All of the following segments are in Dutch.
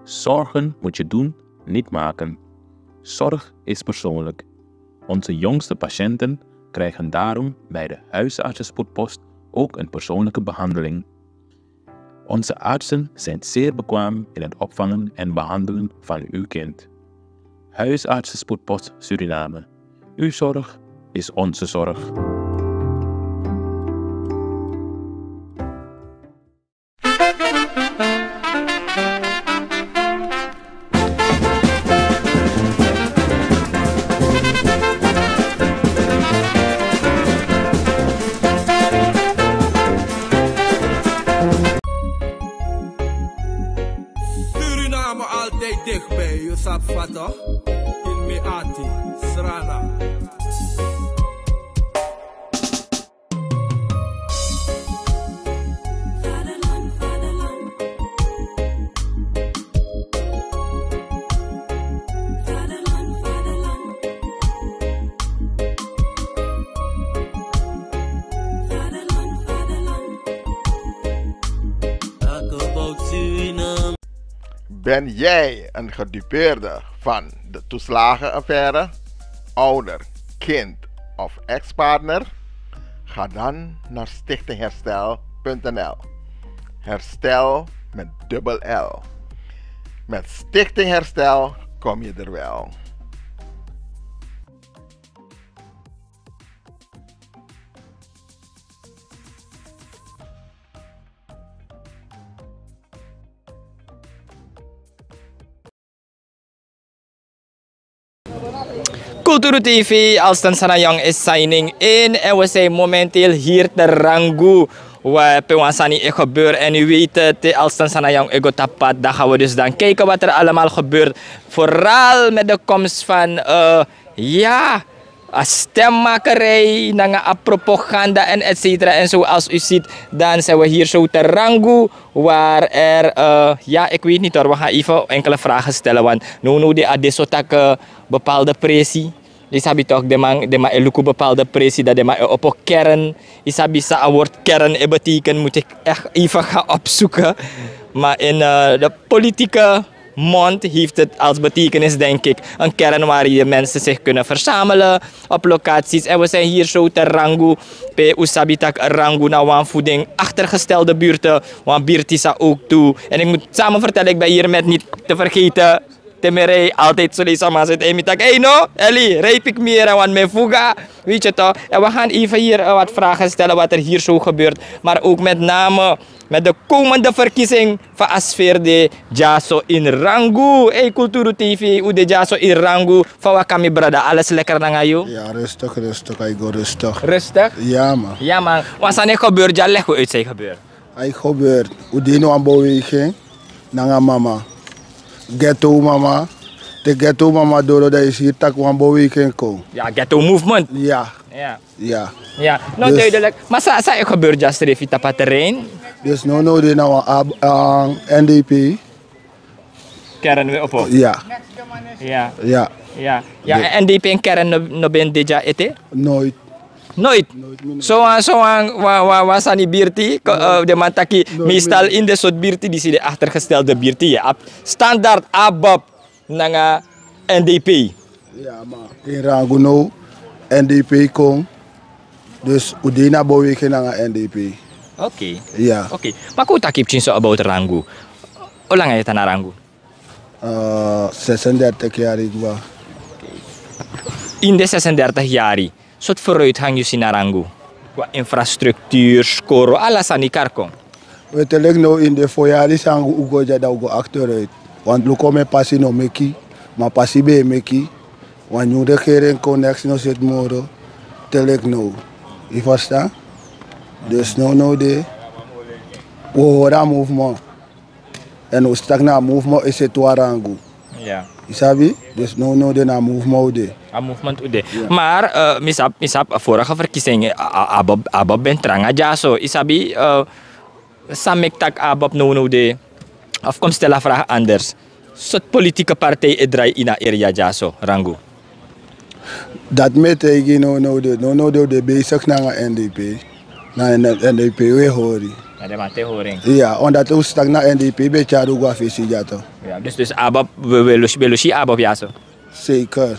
Zorgen moet je doen, niet maken. Zorg is persoonlijk. Onze jongste patiënten krijgen daarom bij de huisartsenspoedpost ook een persoonlijke behandeling. Onze artsen zijn zeer bekwaam in het opvangen en behandelen van uw kind. Huisartsenspoedpost Suriname. Uw zorg is onze zorg. Suriname altijd dichtbij, je sap toch? In Meati, Srana. Vaderland, vaderland. Vaderland, vaderland. Vaderland, vaderland. Talk about Suriname. Ben jij een gedupeerde van de toeslagenaffaire, ouder, kind of ex-partner? Ga dan naar stichtingherstel.nl. Herstel met dubbel L. Met Stichting Herstel kom je er wel. Kulturu TV, Alston Sanayang is signing in en we zijn momenteel hier te Rangu. Waar Pewasani gebeurt en u weet het, Alston Sanayang ego tapat. Dan gaan we dus dan kijken wat er allemaal gebeurt. Vooral met de komst van stemmakerij, propaganda en et cetera. En zoals u ziet, dan zijn we hier zo te Rangu. Waar er, ik weet niet hoor, we gaan even enkele vragen stellen. Want nu de adesotak bepaalde pressie. Isabi toch de man eluku bepaalde pressie dat de man op een kern. Isabi sa een woord kern betekent moet ik echt even gaan opzoeken. Maar in de politieke mond heeft het als betekenis denk ik een kern waar je mensen zich kunnen verzamelen op locaties. En we zijn hier zo te Rangu. Pe usabitak Rangu na wanvoeding achtergestelde buurten. Want buurt is ook toe. En ik moet samen vertellen, ik ben hier met niet te vergeten. Temerei altijd zo lezen maar zit en hey no Ellie reep ik meer want me fuga weet je toch. En we gaan even hier wat vragen stellen wat er hier zo gebeurt, maar ook met name met de komende verkiezing van Asferde Jaso in Rangu. Hey Kulturu TV, hoe de Jaso in Rangu van wat kan je brada, alles lekker na ngayo? Ja, rustig, ik go rustig. Rustig? Ja man. Ja man, wat zijn er gebeurd? Ja, leg hoe uit zijn gebeurd. Hij gebeurt, hoe die nou aan beweging, naar mama. Ghetto mama. De ghetto mama door dat is hier tak wan beweging kom. Ja, ghetto movement. Ja. Ja. Ja. Ja, nou Dus, duidelijk. Maar sa er gebeurt juist even op terrein. dus nou die nou aan NDP. Kern weer op. Ja. Ja. Ja. Ja. Ja, en NDP en kern no ben deja ete? Nooit. Nooit. Zo aan was aan die bierti, de mantaki meestal in de soort bierti die zie de achtergestelde bierti. Ja. Standaard ABAP naar NDP. Ja maar in Rangu nou NDP kom. Dus hoe die nou beweging naar NDP. Oké. Ja. Oké. Maar hoe tak je zo about Rangu? Hoe lang heb je naar Rangu? 36 jaar ik was. In de 36 jaar. Soort vooruitgang je ziet naar Rangu? Qua infrastructuur, score, alles aan die karkong. We tellen nou in de voorjaar is aan hoe dat we achteruit. Want we komen passie no meki, maar passie bij meki. Want nu de regering connectie no zit moro, tel ik nou. Je verstaan? Dus nou de, we horen movement. En we staan na movement is het Rangu. Ja. Isabi? Dus nou de na movement de. Een movement ude. Maar misap vorige verkiezingen abab ben tranga jaso. Isabi samek tak abab no de. Of kom stel een vraag anders. Soort politieke partij draai in area jaso Rangu. Dat met ik nou de bezig naar NDP. Na NDP we horen. Ada mate horing. Ja, omdat we staan naar NDP bij Charuga visie jato. Ja, dus abab belushi abab ja zo. Zeker.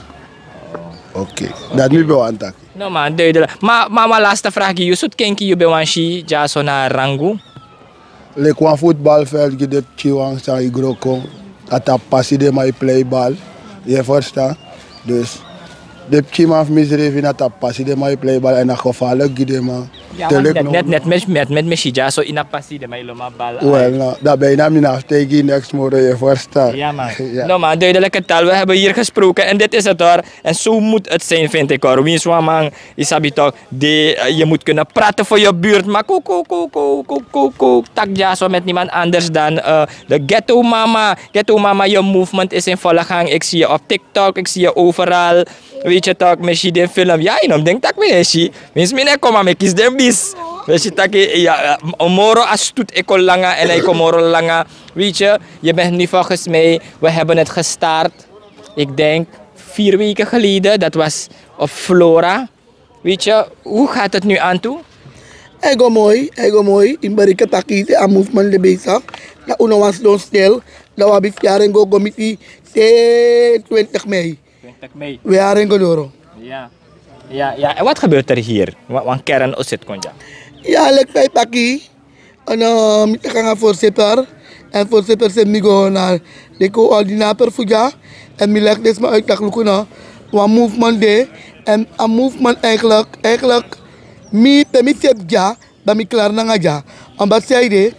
Oké, dat nu wel aan tak. No man, duidelijk. Maar laatste vraag, je zult kenki je bewanshi ja zo naar Rangu. Lek een voetbalveld die de chiwang sang igroko. Dat passie de mij playbal. Je verstaan? Dus de chimaf misreven dat passie de mij playbal en dat gevaarlijk gide man. Ja, net met ja zo inapassie de mij loma bal. Wel, nou, dat ben je naar mijn afsteken next morgen, je verstaan? Ja man. No man, duidelijke taal. We hebben hier gesproken en dit is het hoor. En zo moet het zijn, vind ik hoor. Wie is man, isabi toch, je moet kunnen praten voor je buurt. Maar tak ja zo met niemand anders dan de Ghetto Mama. Ghetto Mama, je movement is in volle gang. Ik zie je op TikTok, ik zie je overal. Weet je toch, misschien de film. Ja, je denkt dat ik me Mens mine kom maar kies de bis. Weet je toch, ja, moro as toet ik langa en ik moro langa. Weet je bent nu volgens mij, we hebben het gestart. Ik denk 4 weken geleden, dat was op Flora. Weet je, hoe gaat het nu aan toe? Ego mooi. In Barika Takite, a movement de bezig. Na uno was don stil. Na wabi jaren go committee 20 mei. 20 mei. We jaren go doro. Ja. En wat gebeurt er hier? Want kern is het konja. Ja, lek bij Taki. En met de voorzitter. En voorzitter zet me gewoon naar de coördinator voor ja. En me legt dus maar uit dat lukuna. Wat movement de. En een movement eigenlijk. Mi zet ja. Dat me klaar na ja. Omdat zij de.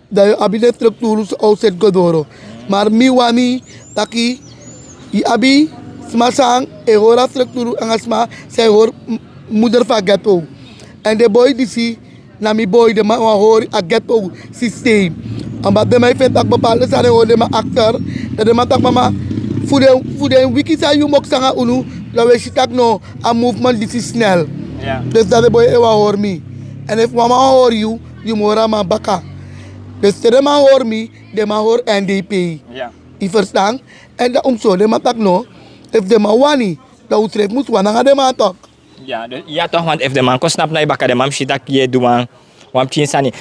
Dat je abi de structuur zo zet godoro. Maar mi wani Taki. Je abi. Smasang. E hora structuur. En asma. Zij hoor moeder van ghetto. En de boy die zie. Na mi boy de ma hoor a ghetto systeem. Omdat de mij vindt dat bepaalde zaken hoor de ma acteur. Dat de ma tak mama voor de wiki sa you mok sanga unu. Dat we shitak no a movement die is snel. Ja. Dus dat de boy ewa hoor me. En if mama hoor you mora ma baka. Dus de ma hoor me, de ma hoor NDP. Ja. Je verstaan? En dat zo de ma tak no. If de ma wani, dat utrek moet wananga de ma tak. Ja, toch, want if de man kon snap na baka de mam shidak je doen wam chinsani.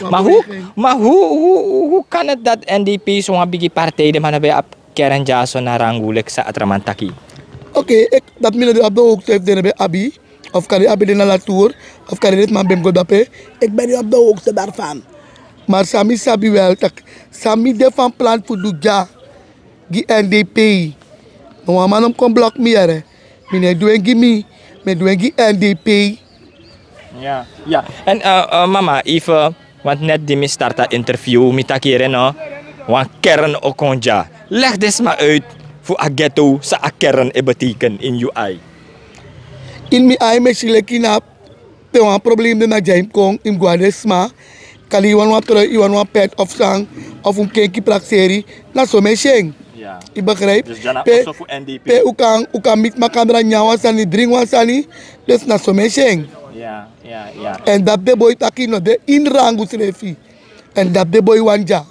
Maar hoe kan het dat NDP zo'n bigi partij de man bij op kern jaso na rangulek sa atramantaki? Oké, dat mina de abdo ook heeft de abi of kan de abi de na la tour of kan dit man bem godape. Ik ben de abdo ook daarvan. Maar sami sabi wel tak sami de van plan voor do ja gi NDP. No man om kon block me are. Mine doen gi me. Met Wengi NDP. Ja. En mama, even, want net die starta interview met takere no, want kern okonja. Leg des maar uit voor a ghetto sa a kern e beteken in UI. In mi ai me silekina pe wan probleem de na jaim kong in guadesma. Kali iwan wa pet of sang of een kenki prakseri na so me sheng. Ja. Je begrijpt? Dus dan also voor NDP. Pe u kan met makandra nyawa sani drink wan sani. Dus na so me sheng. Ja. En dat de boy taki no de in rangu srefi. En dat de boy wanja.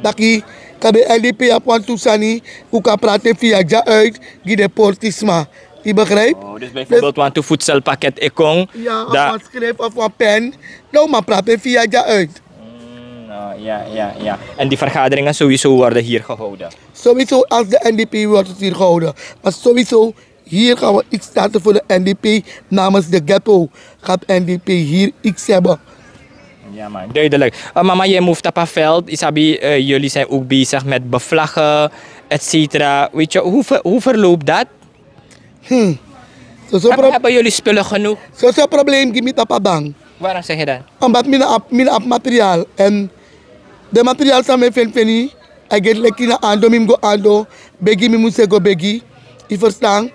Taki kade NDP ap wan tu sani u kan praten via ja uit gi de portisma. Je begrijpt? Oh, dus bijvoorbeeld want to voedselpakket ekong. Ja, of wat schrijf of wat pen. Nou maar praten via ja uit. Ja. En die vergaderingen sowieso worden hier gehouden? Sowieso als de NDP wordt het hier gehouden. Maar sowieso hier gaan we iets starten voor de NDP namens de ghetto. Gaat NDP hier iets hebben. Ja man, duidelijk. Mama, je moved op een veld. Isabi, jullie zijn ook bezig met bevlaggen, etc. Weet je, hoe verloopt dat? Hebben jullie spullen genoeg? Zo'n probleem is niet op een bank. Waarom zeg je dat? Omdat mijn op materiaal. En de materiaal zijn mijn vrienden. Ik ga lekker naar Ando, ik ga Ando. Begi, ik moet zeggen begi. Je verstaan?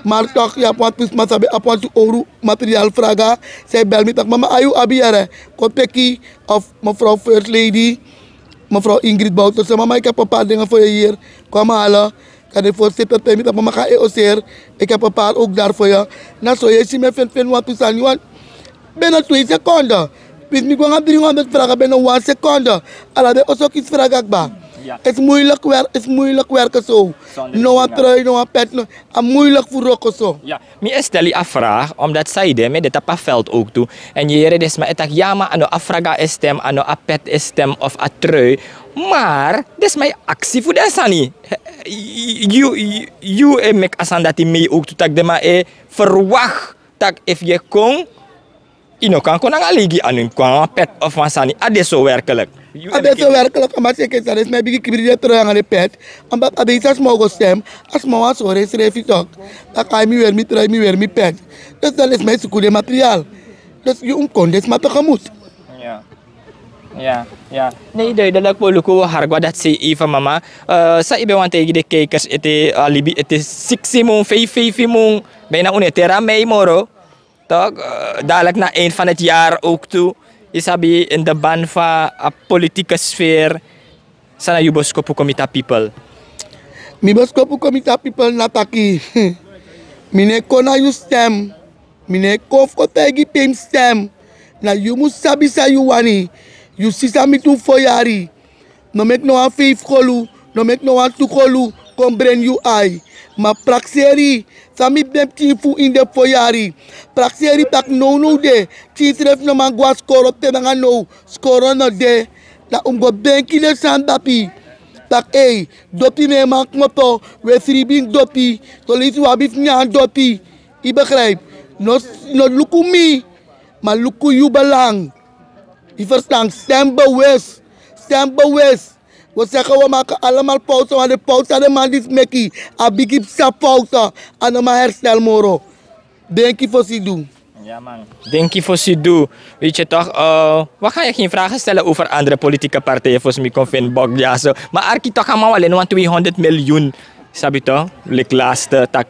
Maar toch, je hebt wat euro materiaal vragen. Zij bel me toch, mama, ayu abiyare. Kopeki of mevrouw First Lady, mevrouw Ingrid Bouter. Zei, mama, ik heb een paar dingen voor je hier. Kom halen. Kan de voorzitter tegen me, mama, ga eoseer. Ik heb een paar ook daar voor je. Nou, zo je ziet me vinden wat te zijn. Want binnen 2 seconden. Dus ik ga 300 vragen binnen 1 seconde. Alla de ook iets vragen. Ja. Het is moeilijk werken zo. Zonder No een ja. trui, no een pet, no. En moeilijk voor rokken zo. Ja, maar stel je vraag, omdat zij de met dit op veld ook toe. En je redt maar het ja maar ano afraga stem, ano apet stem of a trui. Maar des mijn actie voor dat niet. You make asan dat die mee ook toe tak de maar verwacht tak if je kon. Ino kan kon ang aligi anun kwang pet of masani. Ade zo werkelijk. Dat is werkelijk, maar zeker dat is mijn bieke kibri terug aan de pet. Omdat als je mogen stem, als mijn was hoor, schrijf je toch. Dan kan je me weer, me trui, me weer, me pet. Dus dat is mijn seconde materiaal. Dus je kon dit maar tegemoet. Ja. Ja, ja. Nee, duidelijk po luko harga dat ze even mama. Sa ibe want tegen de kijkers het alibi het is 6 mong 5 mong bijna unetera mee moro. Toch? Dadelijk na eind van het jaar ook toe. Isabi in de ban van a politieke sfeer. Sana yuboskopu komita people. Mi boskopu komita people nataki. Mine kona you stem. Mine kof ko tegi pim stem. Na you must sabi sa you wani. You sisa mi tu foyari. No make no one 5 kolu. No make no one 2 kolu. Kom bren you ai. Ma prakseri. Sami bem tifu in de foyari. Prakseri tak no de. Titref no man gwa skoro te nga no. Skoro no de. Na go benki le sandapi. Tak dopi me mak moto. We sribing dopi. To lisi wabif nyan dopi. I begrijp. No luku mi. Maar luku you belang. Je verstand, stem bewust. Stem bewust. We zeggen we maken allemaal fouten, want de fouten de man die smekkie. Abigip sa fouten en dan maar herstel moro. Denk je voor ze doen. Ja man, denk je voor ze doen. Weet je toch, wat ga je geen vragen stellen over andere politieke partijen volgens mij kon vinden bok ja zo. Maar Arki toch allemaal alleen want 200 miljoen. Sabi toch? Lik laatste tak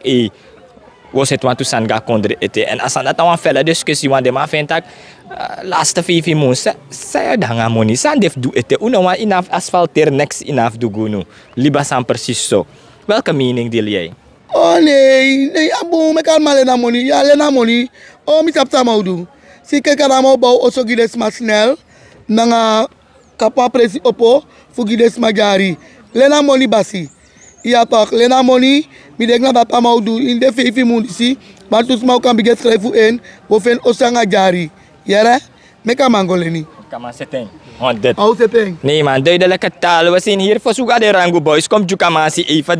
was het want toen ga kondre ete. En als dat een felle discussie want de man vindt dat laatste 5 maanden saya danga money san def do ete uno wa inaf asfalteer next inaf do gunu. Liba san precies zo. Welke mening deel jij? Oh nee, abo me kalma lena money. Ja lena money. Oh mi tap maudu. Si ke karamo bau oso gides ma snel. Nanga kapa presi opo fu gides ma jari. Lena money basi. Ja toch, lena money. Mi denk na bapa maudu in de 5 maanden si. Maar toen smau kan biget schrijven in. We vinden osanga jari. Jere, meka mangoleni. Kama seteng. 100. Au seteng. Nee man, duidelijke taal. We zijn hier voor zoeken de Rango Boys. Kom Jukamasi even.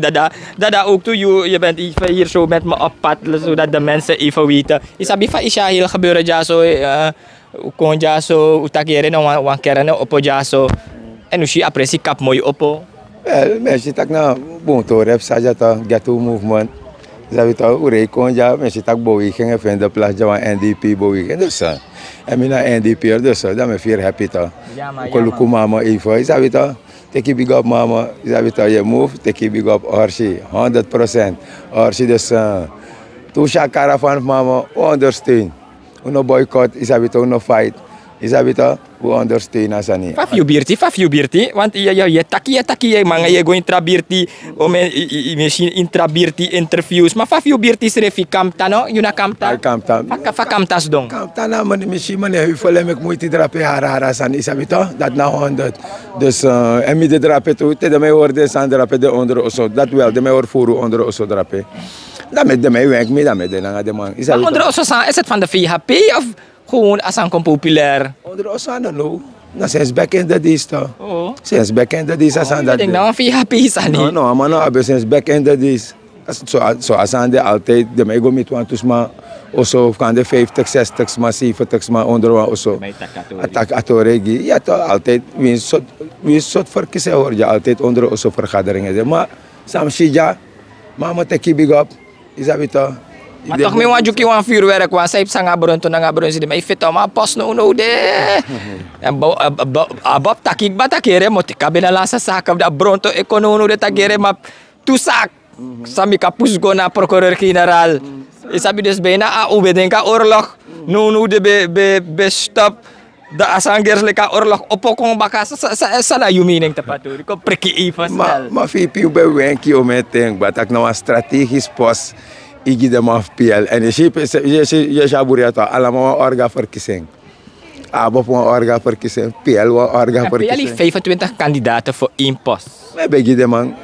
Dada ook toe. Je bent even hier zo met me op pad. Zodat de mensen even weten. Isabi fa isya heel gebeuren ja zo. Kon ja zo. Utakere no wan keren opo ja zo. En ushi apresi kap mooi opo. Wel, mensen tak na bonto rep saja ta ghetto movement. Sabi ta urei konja mensen tak bowi ging vinden plaats jawan NDP bowi ging dus. En mina NDP dus dan me vier happy ta. Koluku mama even. Sabi ta take big up mama. Sabi ta je move take big up Orsi 100%. Orsi dus tu shakara van mama ondersteun. Uno boycott, sabi ta uno fight. Sabi ta we understand asani. Faf you birti, want je taki manga je go intra birti, misschien intra birti interviews, maar faf you birti srefi kamta no, you na kamta. Kamta. Fa kamtas dong. Kamta na man misschien man je volle mek moeite drape hara asani sabi ta dat na 100. Dus en mi de drape tu te de me hoorde san drape de onder oso, dat wel de me hoor voeren onder oso drape. Dat met de me wenk mi dat met de na de man. Onder oso is het van de VHP of gewoon asang kom populair? Onder Osana no. Na sinds back in the days to. Oh. Sinds back in the days asan dat. Ik denk nou een VHP sani. No, maar no, sinds back in the days. So asan de altijd de mij go met want dus maar also kan de 50, 60 maar 70 maar onder wa also. Attack atoregi. Ja toch altijd wie soort verkies hoor je altijd onder also vergaderingen. Maar sam shija mama te big up. Isabita. Maar toch may waju ki wan vuurwerk wan sa ipsa nga bronto na nga bron si may fit ma pos no de. En abab takik ba takere mo tikabe na lang sa sakab da bronto ekonono de tagere ma tusak. Sami kapus go na prokureur general. Isabi des bena a ubeden ka oorlog. No de be stop. Da asangers leka oorlog opo kung baka sa na yumining tapaturi ko preki ifas. Ma fipi be wenki o meteng batak na strategisch pos. Igi de maf PL en je shaburia to alama orga verkiezing. ABO voor een orga verkiezing, PL voor orga En PL heeft verkiezing. 25 kandidaten voor 1 post. Maar begi de man.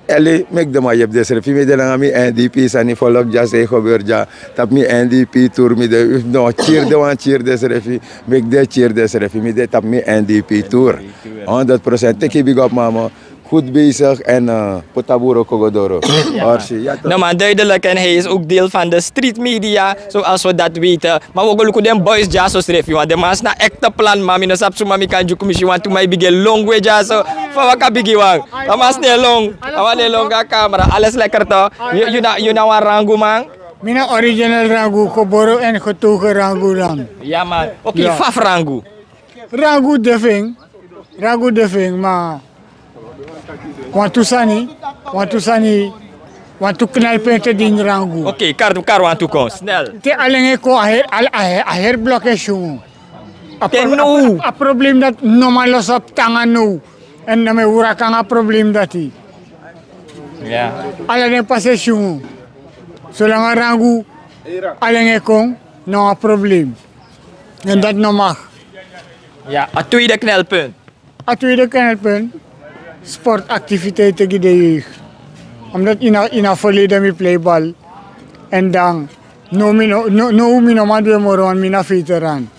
Eli, mek de man je hebt de schrift. Mi de lang mi NDP sani volop ja say gebeurt ja. Tap mi NDP tour mi de no cheer de wan cheer de schrift. Mek de cheer de schrift. Mi de tap mi NDP tour. 100%. Tik je big up mama. Goed bezig en potaburo kogodoro. Orsi. Ja, toch? Nou maar duidelijk en hij is ook deel van de street media, zoals we dat weten. Maar we gaan ook boys ja zo schrijven, want de man is na ekte plan, maar mina sap suma mi kan juku mishi want to mij bigge long way ja zo. Van waka bigge wang. Dat mas ne long. Awan ne long ka camera. Alles lekker toch? You na wan rangu man? Mina original rangu koboro en getogen rangu lang. Ja man. Oké, Ja. faf rangu. Rangu deving, maar want to knalpunten din rangu. Oké, kar want to kom, snel. Te alenge ko aher blokke shungu. No. A probleem dat normaal los op tangan no. En na me hurakan a probleem dat hij. Ja. Alenge passe shungu. Zolang a rangu alenge kong, no a probleem. En dat no mag. Ja, een tweede knelpunt. A tweede knelpunt, sportactiviteiten voor de jeugd. Omdat in het verleden mi playbal. En dan, no mi no man doe moron mi na veteran.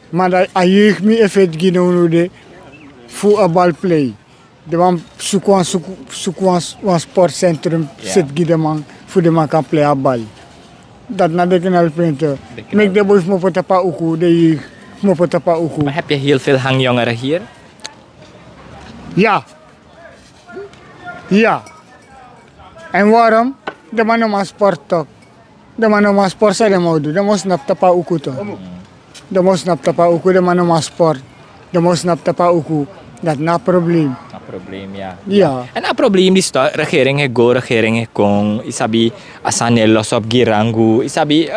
Maar dat a jeugd mi effect gino de voor a bal play. De man zoek een sportcentrum zit gide man voor de man kan play a bal. Dat na de knelpunten. Mek de boys mo potapa uku, de jeugd mo potapa uku. Maar heb je heel veel hangjongeren hier? Ja. Ja. En waarom? De man maar sport toch. De man maar sport sa de modu. De man snap tapa uku toch. De man snap tapa uku. De man maar sport. De man snap tapa uku. Dat na probleem. Een probleem, ja. Ja. En een probleem is dat regering heeft go, regering heeft kong. Isabi asane los op girangu. Isabi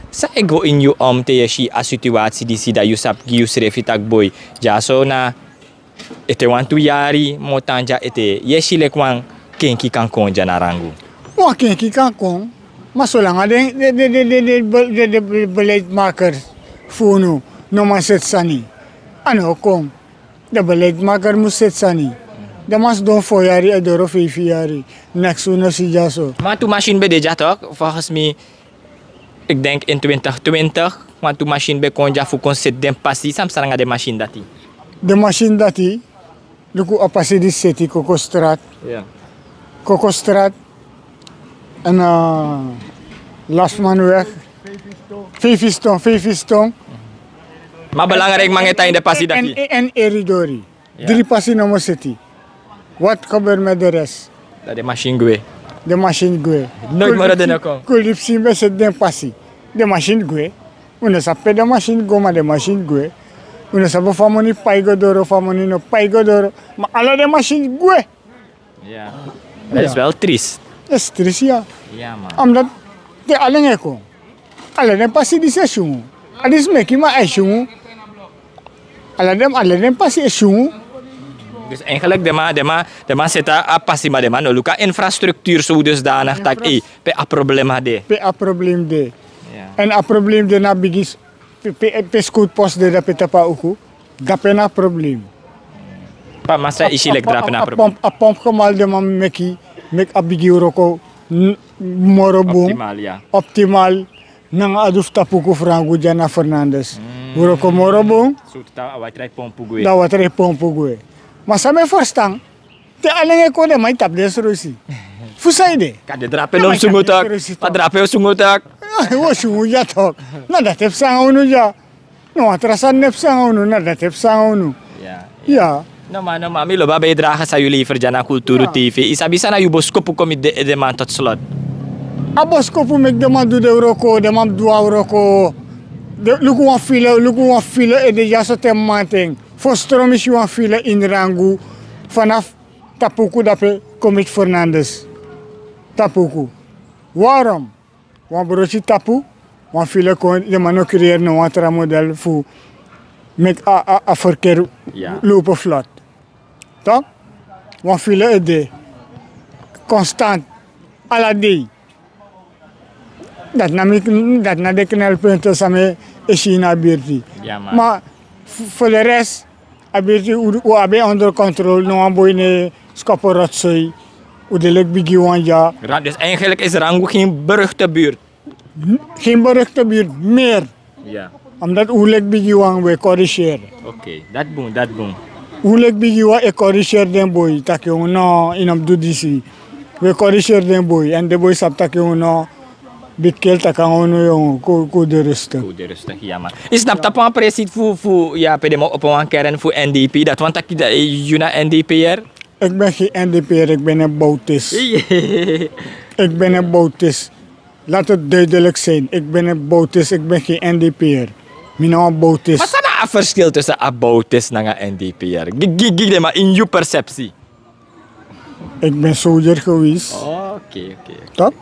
sa ego in you te yeshi a situatie die si da you sap gi you srefi tak boy. Ja so na ete wan tu yari motanja ete yeshi lekwang kenki kan konja na rangu. Wah kenki kan kong. Maar zolang de beleidmakers voelen, no maar zet sani. Ano kong. De beleidmaker moet zet sani. De mas doen voor jaren en door 5 jaar. Next uno si ja zo. Maar toen machine bij de toch? Volgens mij, ik denk in 2020, want toen machine bij konja voor concert den passi, sam saranga de machine dati. De machine dat hij, luku apasi di city Kokostraat, Ja. Kokostraat en Lasmanweg, Vijfiston Maar belangrijk mangeta in de passi dati. en Eridori. Ja. 3 passi nomo city. Wat gebeurt met de rest? Dat de machine gwe. De machine gue. Nooit meer de kom. Kulipsi be set den passi. De machine gue. Una sape de machine go maar de machine gue. Una sape famoni paigodoro, famoni no paigodoro. Maar alle de machine gue. Ja. Dat is wel triest. Dat is triest, ja. Ja man. Omdat de alenge ko. Alle de passi di se shungu. Adis meki ma ai shungu. Alle de passi e shungu. Dus eigenlijk de man zit a passi maar de man no luka infrastructuur zo dusdanig dat pe a probleem hade. Pe a probleem de. Ja. En a probleem de na bigis. Pe scoot post de da pe tapa uku. Dape na probleem. Pa masa isi lek drapen na probleem. A pomp gemal de man meki. Mek a bigi uroko morobong. Optimaal ja. Optimal. Nang aduf tapuku frangu Jana Fernandes. Uroko morobong. Zo ta awai try pompu gwe. Da watre pompo gue. Maar sa me forstang. Te alenge ko de mai tap de sorosi. Fusaide. Kade drapen om sungutak. Pa drapen om sungutak. Wo shungu ja tok. Na da tep sang unu ja. No atrasan nep sang unu na da tep sang unu. Ja. Ja. No ma mi lo ba bijdragen sa jullie Jana Kulturu TV. Isa bisa na yuboskopu komi de man tot slot. A boskopu mek de man du de euroko, de man du euroko. Luku wan file e de jaso te manteng. Vostrom is wan file in Rangu vanaf Tapuku dape komit Fernandes. Tapuku. Waarom? Wan broodje tapu, wan file kon de man ook creëren een water model voor met a verkeer lopen vlot. Toch? Wan file e de constant alla day. Dat na de knelpunten samen is in Abirti. Ja, maar Voor de rest, we onder controle. No een boy ne skoporotsoy. Udelek bigi wanja. Dus eigenlijk is Rangu geen beruchte buurt. Geen beruchte buurt, meer. Ja. Omdat ulek bigi wang we corrigeren. Oké, dat boom. Ulek bigi wang e corrigeer den boy. Tak yung no inam do disi. We corrigeer den boy. En de boy sap tak yung no. Bitkel takang no yung ko de rustig. Ko de rustig, ja man. Is snap dat pan precies voor ja pede mo op een kern voor NDP. Dat want tak je na NDP'er. Ik ben geen NDP'er, ik ben een Boutist. Ik ben een Boutist. Laat het duidelijk zijn. Ik ben een Boutist, ik ben geen NDP'er. Mijn naam Boutist. Wat is er een verschil tussen een Boutist en een NDP'er? Gig maar in je perceptie. Ik ben soldier geweest. Oké. Top.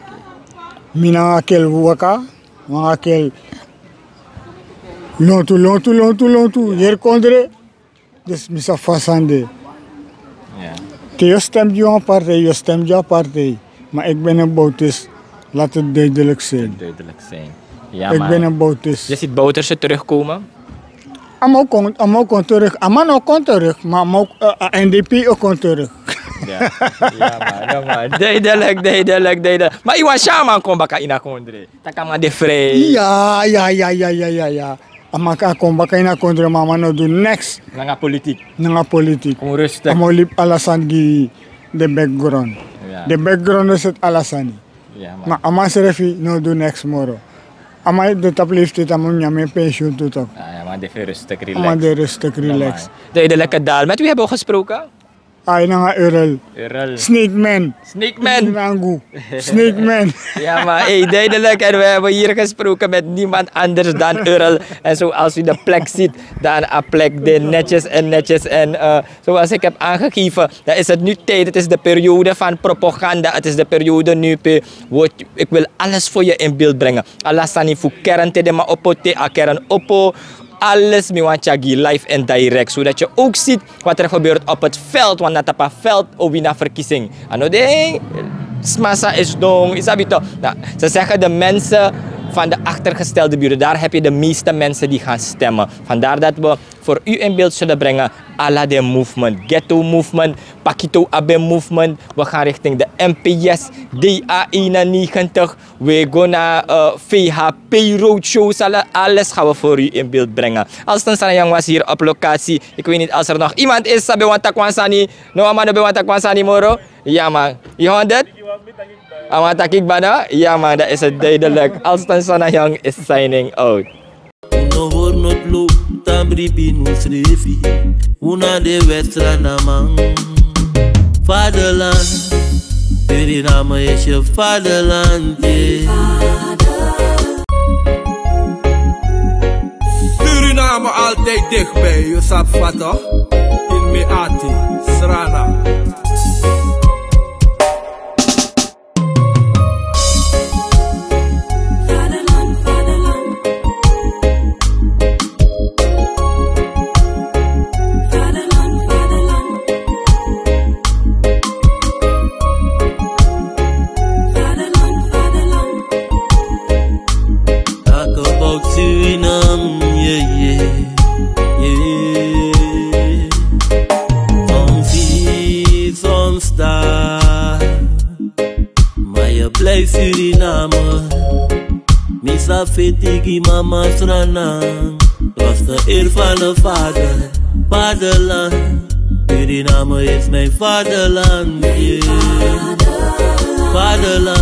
Mijn naam is Waka. Mijn naam Lontu. Hier kondre. Dus ik ben vastande. Je stemt je een partij, maar ik ben een Boutist. Laat het duidelijk zijn. Ja, ik ben een Boutist. Je ziet Bouterse terugkomen? Allemaal komt terug. Allemaal komt terug, maar NDP ook komt terug. Ja man. Duidelijk. Maar Iwan Shaman komt baka ina kondre. Dat kan maar de vrij. Ja. Amaka kom baka ina kondre mama no do next. Nanga politiek. Onrustig. Amo lip alasan di the background. Ja. The background is het alasan. Ja man. Maar ama serefi no do next moro. Ama de tap leeftijd amo nyame pensioen tot op. Ja man, de rustig relax. Ama de rustig relax. Duidelijke daal. Met wie hebben we gesproken? Ay nanga Earl. Snake Man. Ja, maar duidelijk. En we hebben hier gesproken met niemand anders dan Earl. En zoals u de plek ziet, dan een plek die netjes. En zoals ik heb aangegeven, dan is het nu tijd. Het is de periode van propaganda. Het is de periode nu. Ik wil alles voor je in beeld brengen. Alasani voor kern te de ma oppo te a kern oppo. Alles miwanchagi live en direct, zodat je ook ziet wat er gebeurt op het veld, want dat op het veld na verkiezing. Ano ding, smasa is dong, isabito. Nou, ze zeggen de mensen van de achtergestelde buren, daar heb je de meeste mensen die gaan stemmen. Vandaar dat we voor u in beeld zullen brengen ala de movement, ghetto movement, Pakito Abe movement. We gaan richting de MPS, DA 91. We gaan naar VHP roadshows. Alles gaan we voor u in beeld brengen. Als Tansanayang was hier op locatie. Ik weet niet als er nog iemand is. Sabi wanta kwansani. No amano be wanta kwansani moro. Ja man. Je hoort het? Amata kikbana? Ja man, dat is het duidelijk. Als Tansanayang is signing out. No hoor not loop, tambri binus refi. Una de wetra namang. Vaderland, jullie namen is je vaderland. Suriname altijd dichtbij, je sap toch? In Meati, Srana. Suriname, misa fetigi mama Srana, was de eer van de vader, vaderland. Suriname is mijn vaderland, yeah. Vaderland.